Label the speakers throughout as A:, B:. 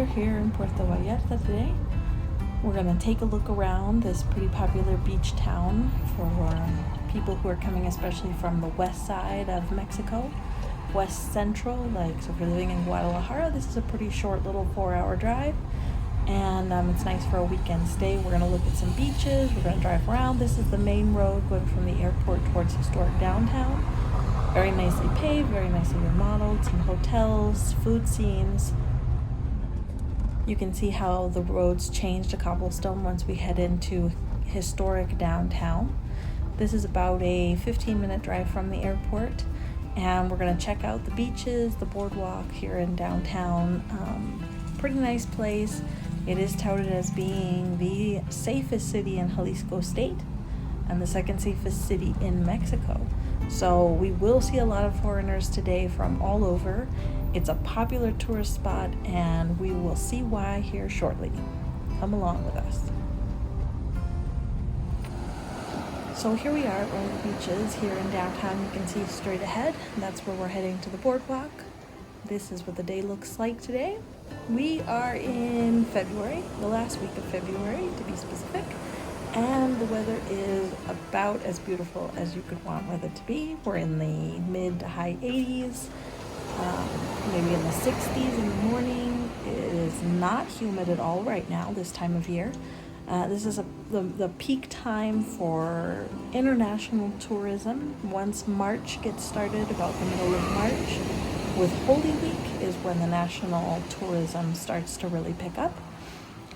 A: are here in Puerto Vallarta today. We're going to take a look around this pretty popular beach town for people who are coming especially from the west side of Mexico, west central. So if you're living in Guadalajara, this is a pretty short little 4-hour drive, and it's nice for a weekend stay. We're going to look at some beaches, we're going to drive around. This is the main road going from the airport towards historic downtown. Very nicely paved, very nicely remodeled, some hotels, food scenes. You can see how the roads changed to cobblestone once we head into historic downtown. This is about a 15-minute drive from the airport, and we're going to check out the beaches, the boardwalk here in downtown. Pretty nice place. It is touted as being the safest city in Jalisco State and the second safest city in Mexico. So we will see a lot of foreigners today from all over. It's a popular tourist spot, and we will see why here shortly. Come along with us. So here we are at one of the beaches here in downtown. You can see straight ahead. That's where we're heading to the boardwalk. This is what the day looks like today. We are in February, the last week of February to be specific. And the weather is about as beautiful as you could want weather to be. We're in the mid to high 80s, maybe in the 60s in the morning. It is not humid at all right now this time of year. This is the peak time for international tourism. Once March gets started, about the middle of March, with Holy Week is when the national tourism starts to really pick up.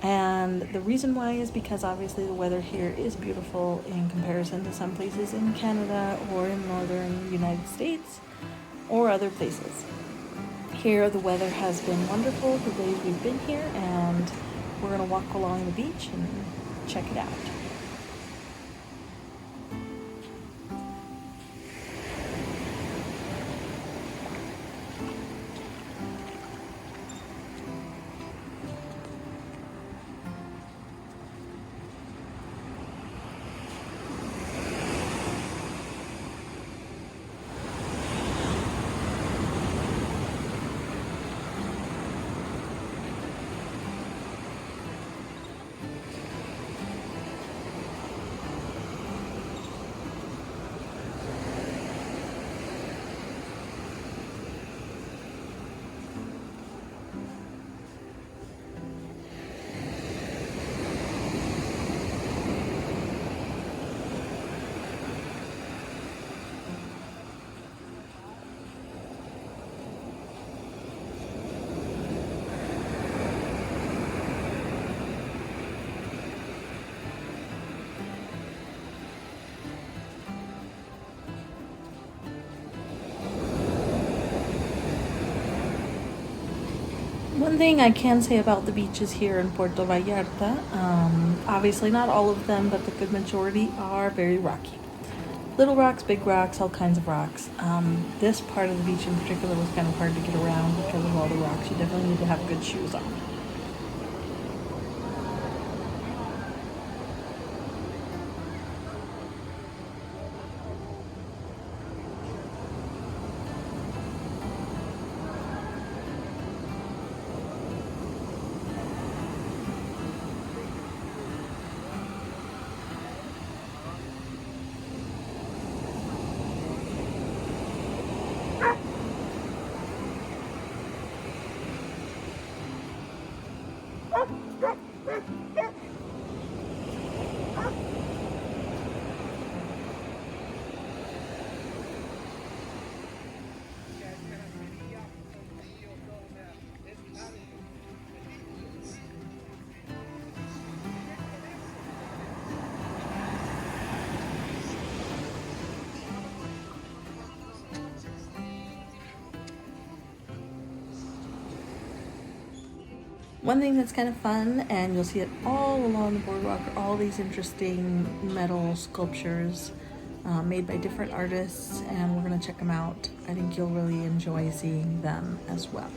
A: And the reason why is because obviously the weather here is beautiful in comparison to some places in Canada or in northern United States or other places. Here the weather has been wonderful the days we've been here, and we're going to walk along the beach and check it out. One thing I can say about the beaches here in Puerto Vallarta, obviously not all of them, but the good majority are very rocky. Little rocks, big rocks, all kinds of rocks. This part of the beach in particular was kind of hard to get around because of all the rocks. You definitely need to have good shoes on. One thing that's kind of fun, and you'll see it all along the boardwalk, are all these interesting metal sculptures made by different artists, and we're going to check them out. I think you'll really enjoy seeing them as well.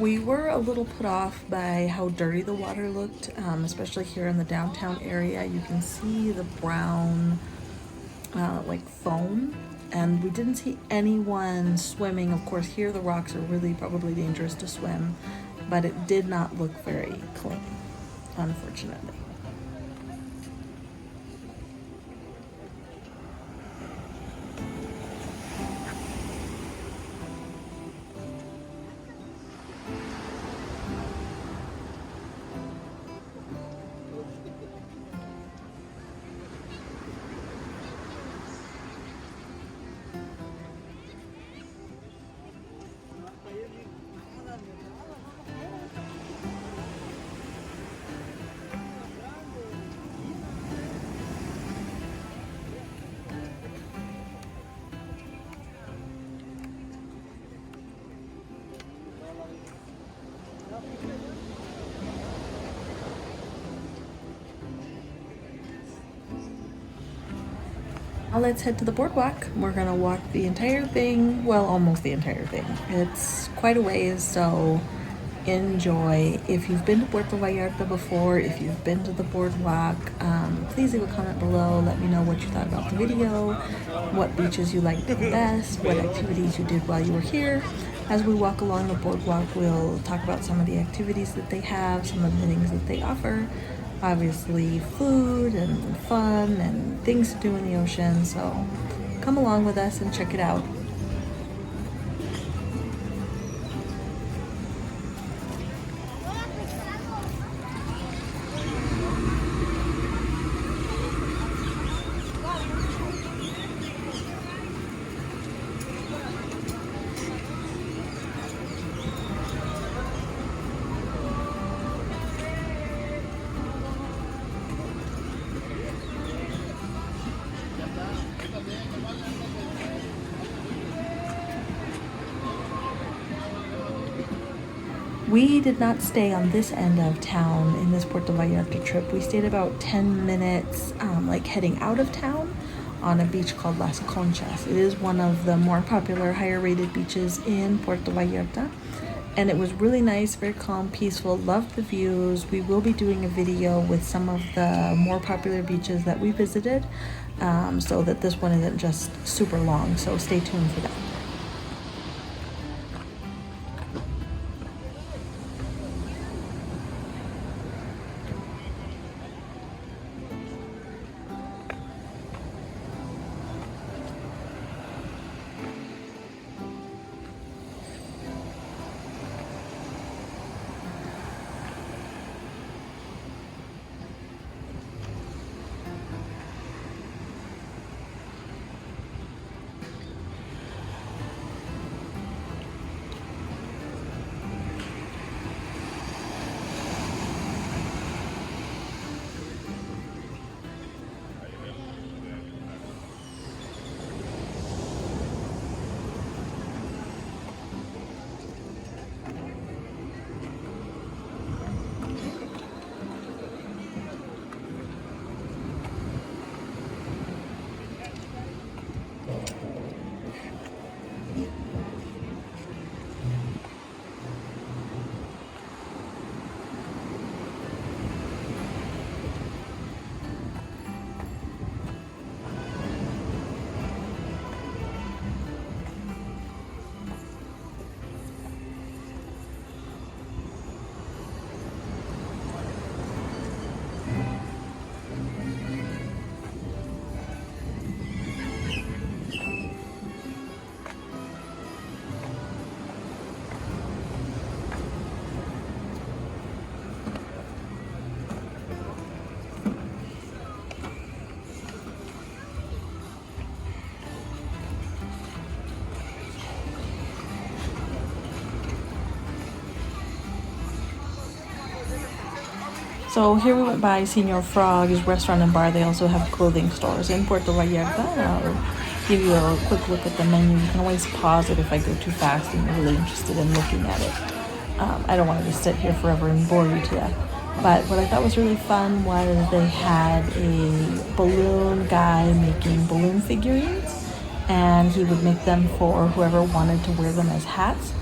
A: We were a little put off by how dirty the water looked, especially here in the downtown area. You can see the brown like foam, and we didn't see anyone swimming. Of course, here the rocks are really probably dangerous to swim, but it did not look very clean, unfortunately. Now let's head to the boardwalk. We're gonna walk the entire thing, well, almost the entire thing. It's quite a ways, so enjoy. If you've been to Puerto Vallarta before, if you've been to the boardwalk, please leave a comment below. Let me know what you thought about the video, what beaches you liked the best, what activities you did while you were here. As we walk along the boardwalk, we'll talk about some of the activities that they have, some of the things that they offer. Obviously food and fun and things to do in the ocean, so come along with us and check it out. We did not stay on this end of town in this Puerto Vallarta trip. We stayed about 10 minutes like heading out of town on a beach called Las Conchas. It is one of the more popular, higher rated beaches in Puerto Vallarta. And it was really nice, very calm, peaceful, loved the views. We will be doing a video with some of the more popular beaches that we visited, so that this one isn't just super long, so stay tuned for that. So here we went by Senor Frog's restaurant and bar. They also have clothing stores in Puerto Vallarta. I'll give you a quick look at the menu. You can always pause it if I go too fast and you're really interested in looking at it. I don't want to just sit here forever and bore you to death. But what I thought was really fun was they had a balloon guy making balloon figurines, and he would make them for whoever wanted to wear them as hats.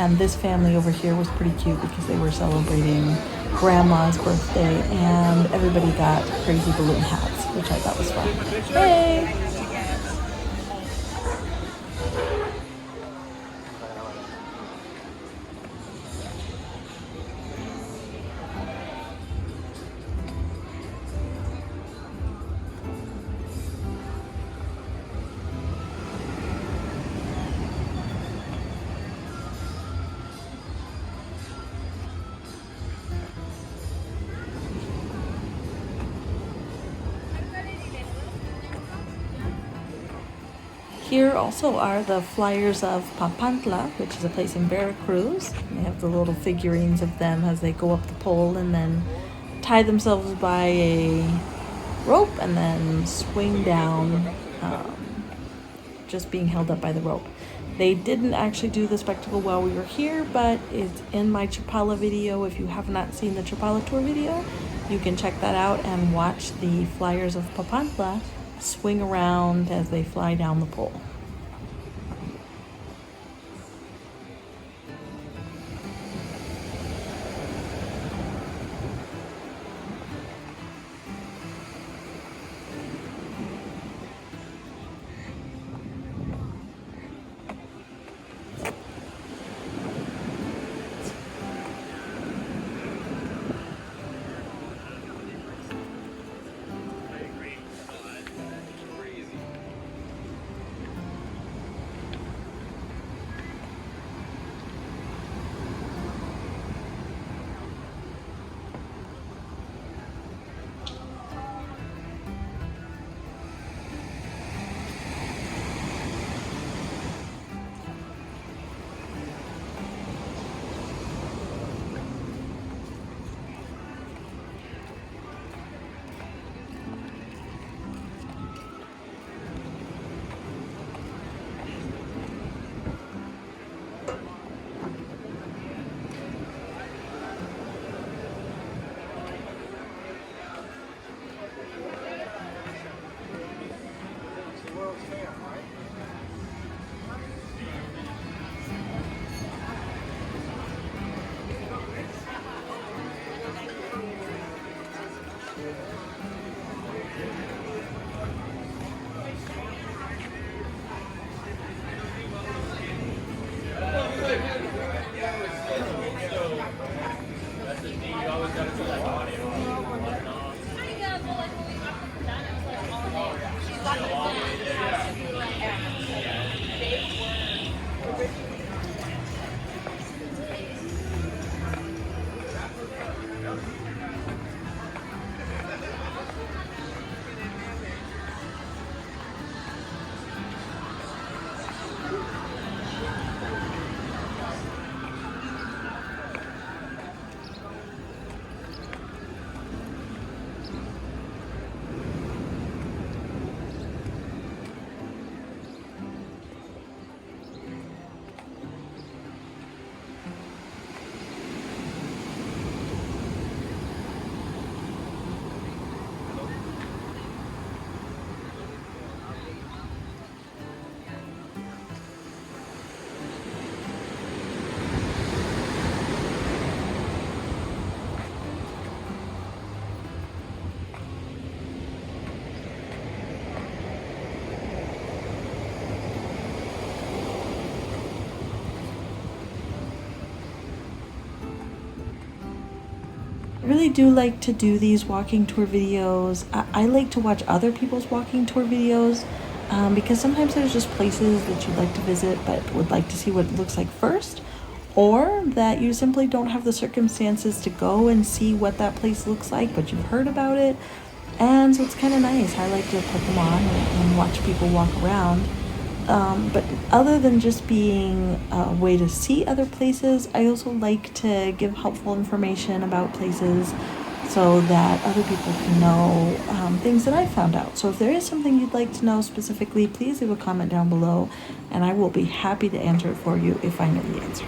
A: And this family over here was pretty cute because they were celebrating grandma's birthday and everybody got crazy balloon hats, which I thought was fun. Hey! Here also are the flyers of Papantla, which is a place in Veracruz. They have the little figurines of them as they go up the pole and then tie themselves by a rope and then swing down, just being held up by the rope. They didn't actually do the spectacle while we were here, but it's in my Chapala video. If you have not seen the Chapala tour video, you can check that out and watch the flyers of Papantla swing around as they fly down the pole. I really do like to do these walking tour videos. I like to watch other people's walking tour videos because sometimes there's just places that you'd like to visit but would like to see what it looks like first, or that you simply don't have the circumstances to go and see what that place looks like, but you've heard about it. And so it's kind of nice. I like to put them on and watch people walk around. But other than just being a way to see other places, I also like to give helpful information about places so that other people can know things that I found out. So if there is something you'd like to know specifically, please leave a comment down below and I will be happy to answer it for you if I know the answer.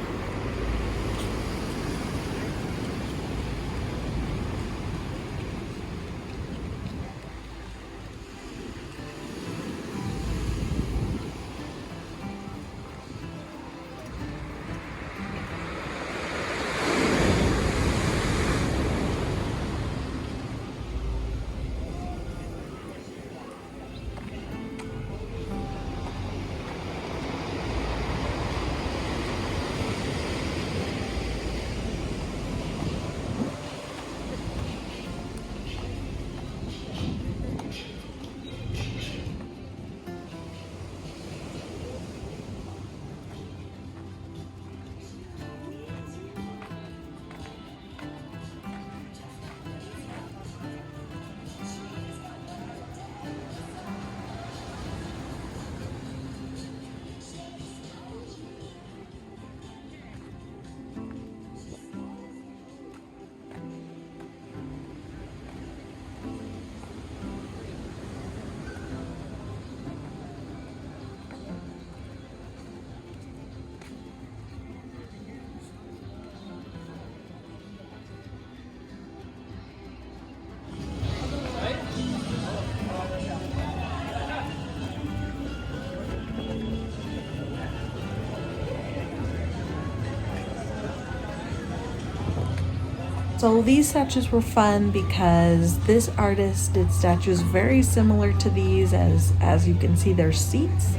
A: So these statues were fun because this artist did statues very similar to these. As you can see, there's seats,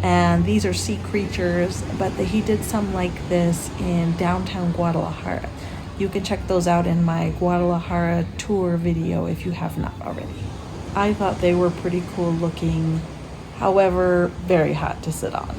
A: and these are sea creatures, but he did some like this in downtown Guadalajara. You can check those out in my Guadalajara tour video if you have not already. I thought they were pretty cool looking, however, very hot to sit on.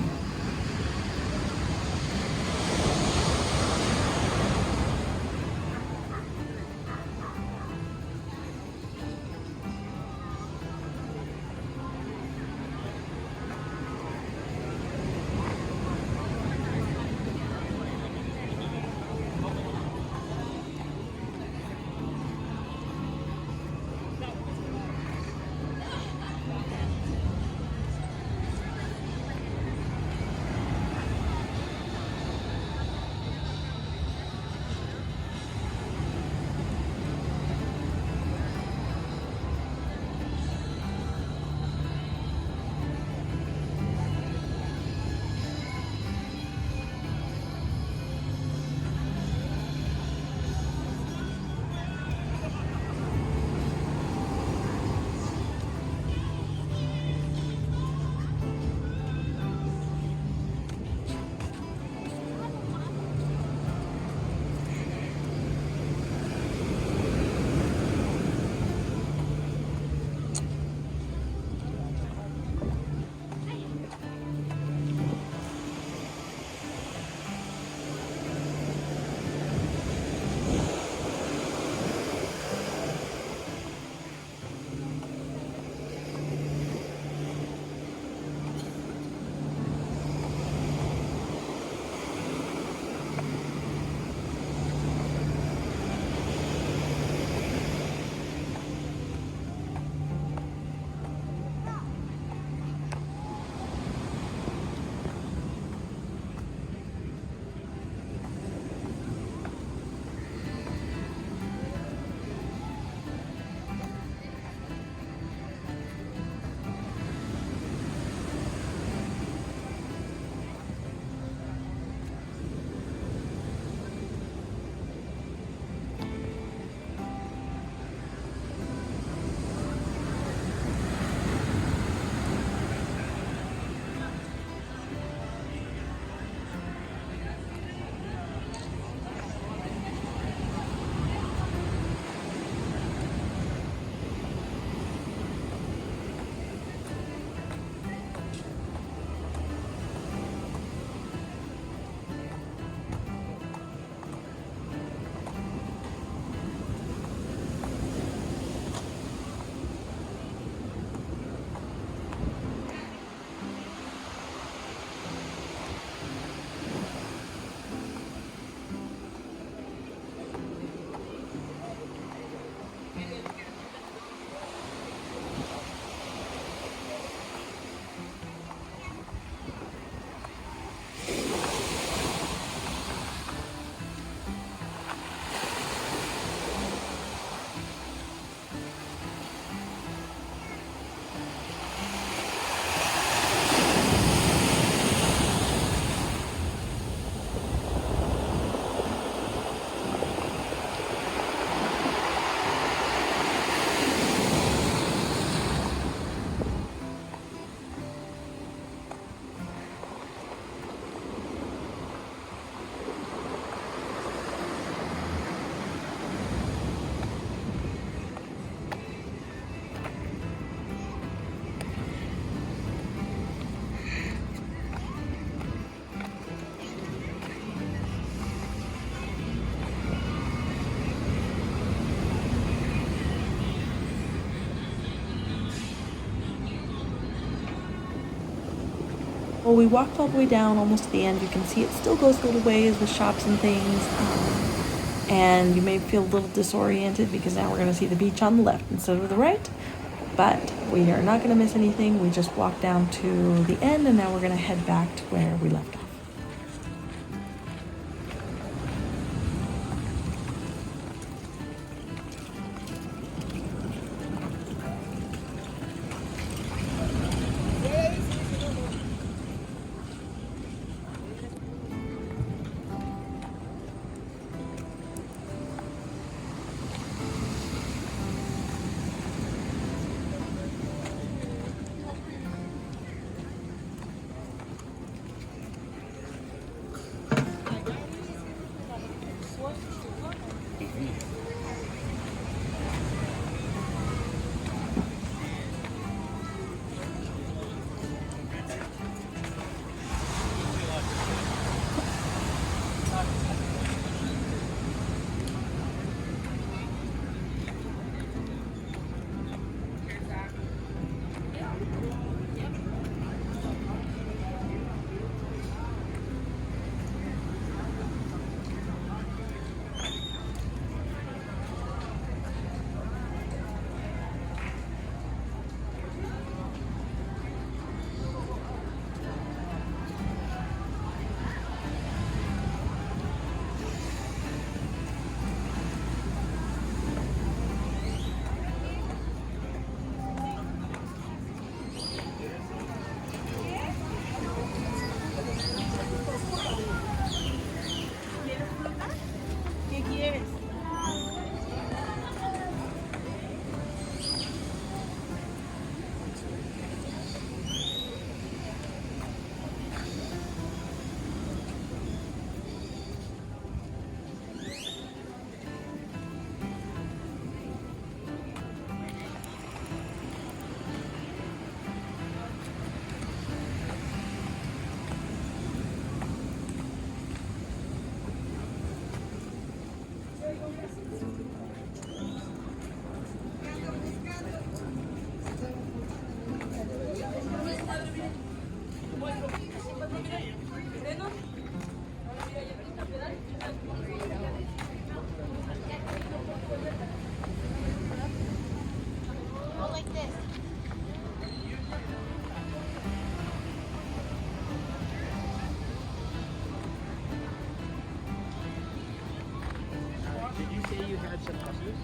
A: Well, we walked all the way down almost to the end. You can see it still goes a little ways with shops and things. And you may feel a little disoriented because now we're going to see the beach on the left instead of the right. But we are not going to miss anything. We just walked down to the end, and now we're going to head back to where we left off.
B: Did you say you had some buses?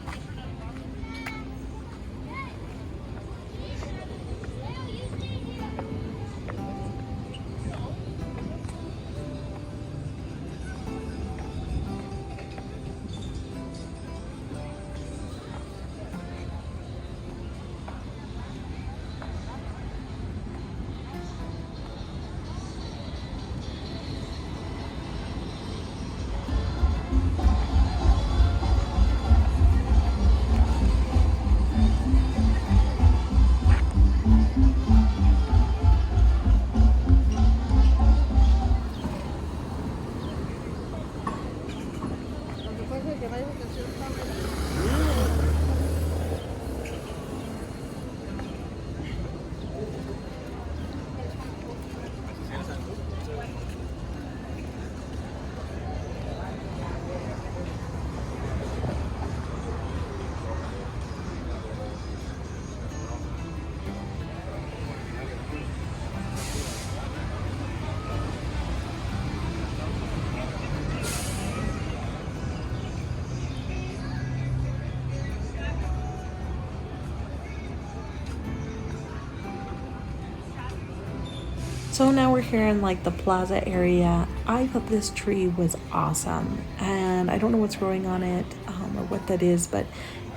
A: So now we're here in like the plaza area. I thought this tree was awesome, and I don't know what's growing on it or what that is, but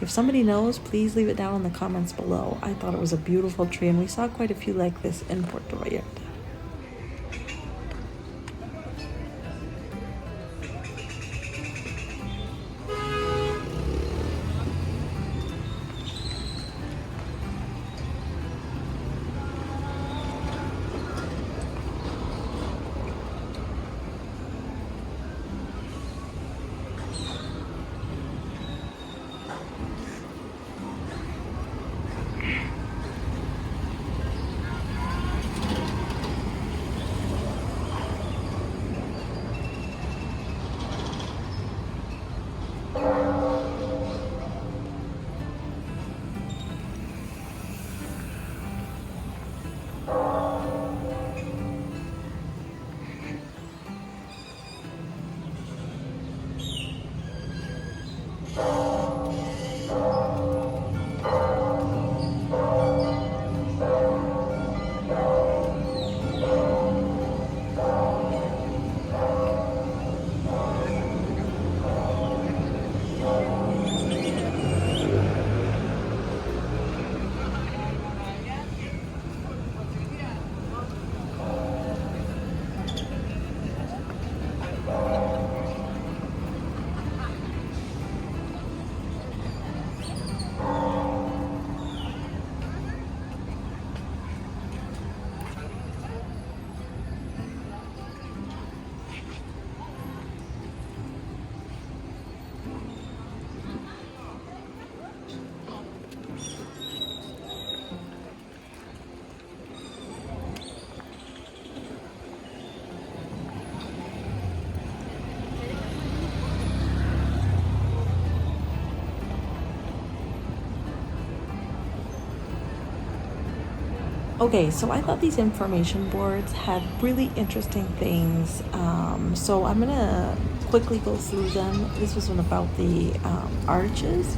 A: if somebody knows, please leave it down in the comments below. I thought it was a beautiful tree, and we saw quite a few like this in Puerto Vallarta. Okay, so I thought these information boards had really interesting things. So I'm gonna quickly go through them. This was one about the arches.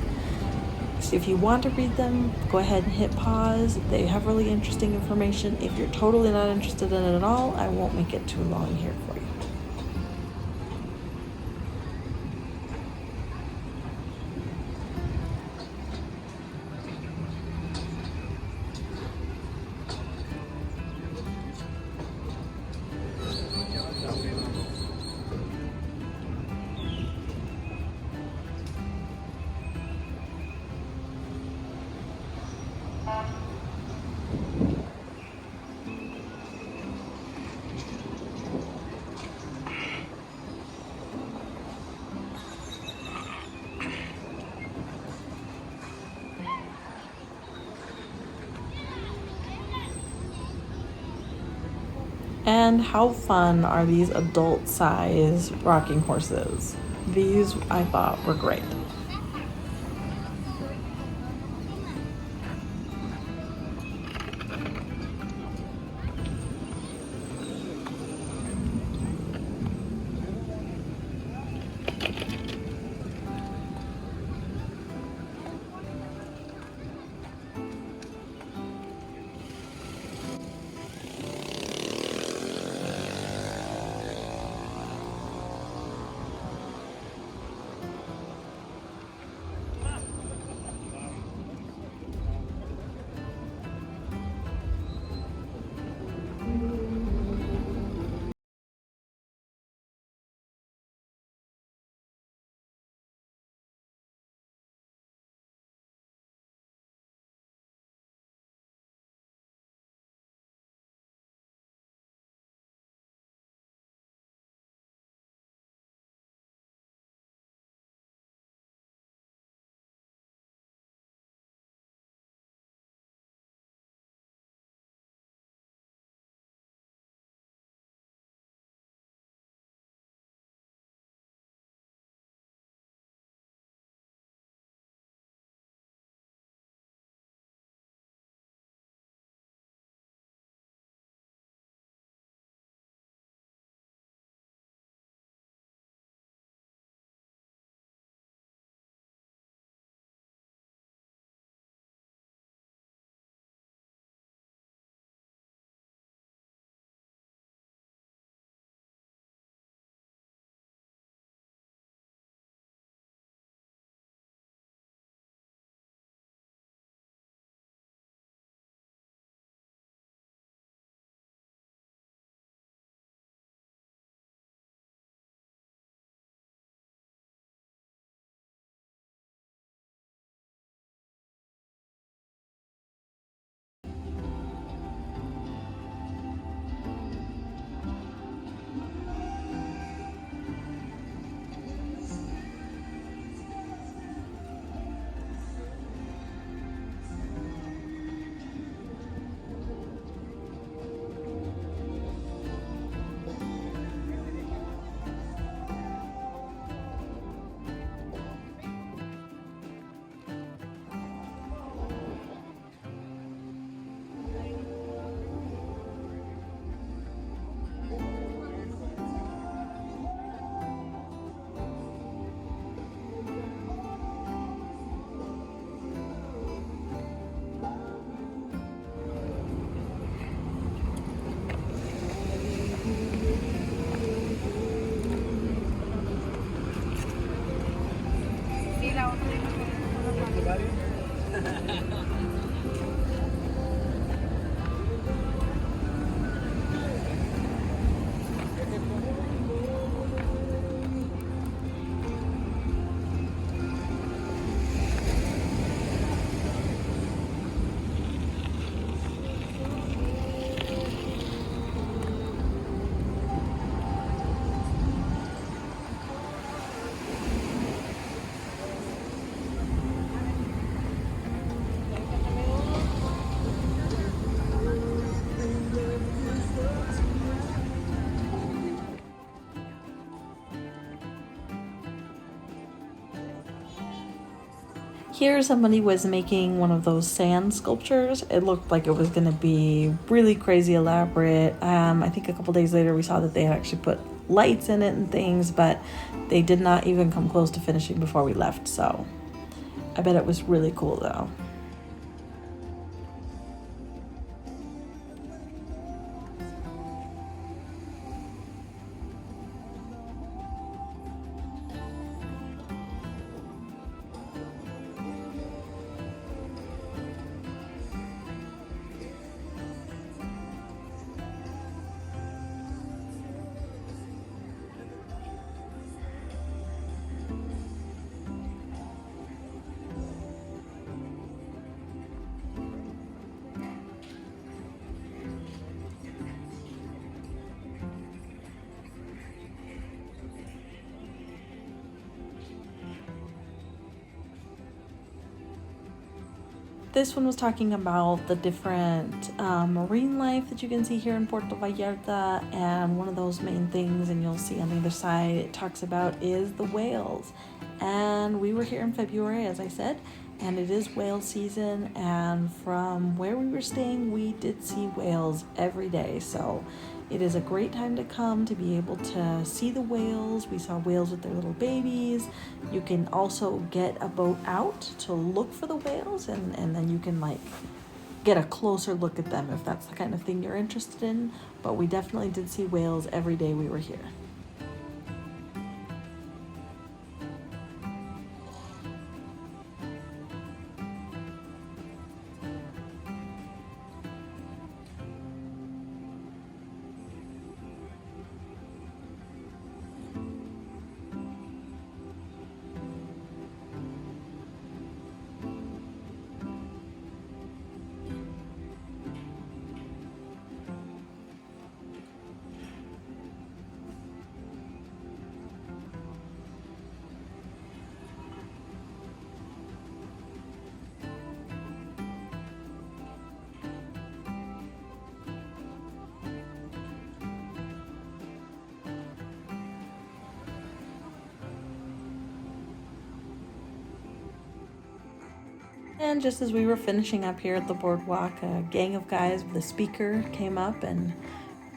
A: So if you want to read them, go ahead and hit pause. They have really interesting information. If you're totally not interested in it at all, I won't make it too long here for you. And how fun are these adult size rocking horses? These I thought were great. Here somebody was making one of those sand sculptures. It looked like it was going to be really crazy elaborate. I think a couple days later we saw that they had actually put lights in it and things, but they did not even come close to finishing before we left, so I bet it was really cool though. This one was talking about the different marine life that you can see here in Puerto Vallarta, and one of those main things, and you'll see on the other side, it talks about is the whales. And we were here in February, as I said, and it is whale season, and from where we were staying, we did see whales every day, so it is a great time to come to be able to see the whales. We saw whales with their little babies. You can also get a boat out to look for the whales, and then you can like get a closer look at them if that's the kind of thing you're interested in. But we definitely did see whales every day we were here. And just as we were finishing up here at the boardwalk, a gang of guys with a speaker came up and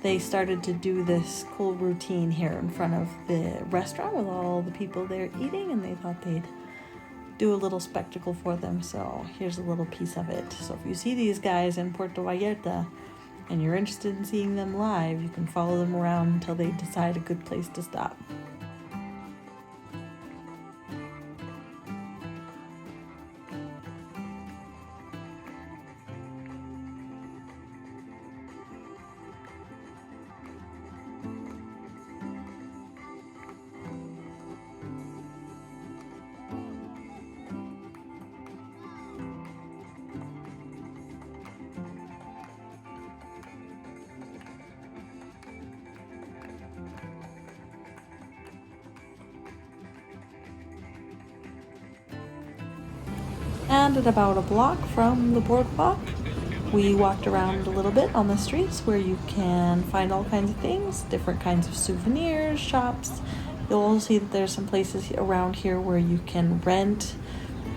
A: they started to do this cool routine here in front of the restaurant with all the people there eating, and they thought they'd do a little spectacle for them. So here's a little piece of it. So if you see these guys in Puerto Vallarta and you're interested in seeing them live, you can follow them around until they decide a good place to stop. And at about a block from the boardwalk, we walked around a little bit on the streets where you can find all kinds of things, different kinds of souvenirs, shops. You'll see that there's some places around here where you can rent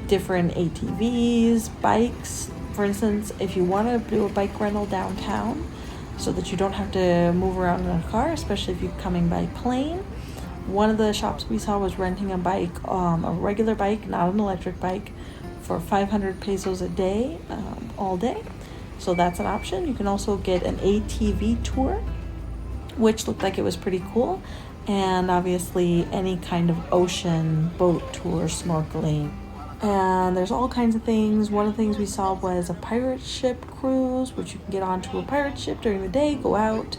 A: different ATVs, bikes. For instance, if you want to do a bike rental downtown so that you don't have to move around in a car, especially if you're coming by plane, one of the shops we saw was renting a bike, a regular bike, not an electric bike, for 500 pesos a day, all day. So that's an option. You can also get an ATV tour, which looked like it was pretty cool. And obviously any kind of ocean boat tour, snorkeling. And there's all kinds of things. One of the things we saw was a pirate ship cruise, which you can get onto a pirate ship during the day, go out,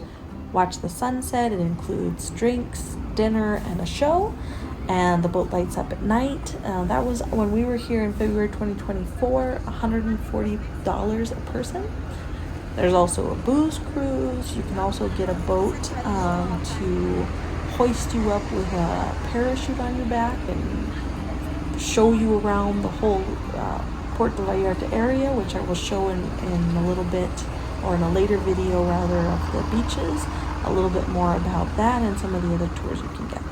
A: watch the sunset. It includes drinks, dinner, and a show. And the boat lights up at night. That was when we were here in February 2024, $140 a person. There's also a booze cruise. You can also get a boat to hoist you up with a parachute on your back and show you around the whole Puerto Vallarta area, which I will show in a little bit, or in a later video rather, of the beaches, a little bit more about that and some of the other tours you can get.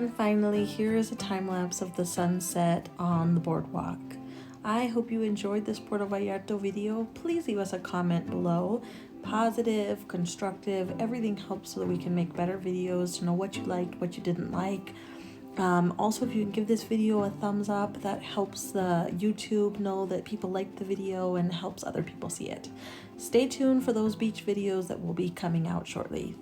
A: And finally, here is a time lapse of the sunset on the boardwalk. I hope you enjoyed this Puerto Vallarta video. Please leave us a comment below. Positive, constructive, everything helps so that we can make better videos to know what you liked, what you didn't like. Also, if you can give this video a thumbs up, that helps the YouTube know that people liked the video and helps other people see it. Stay tuned for those beach videos that will be coming out shortly.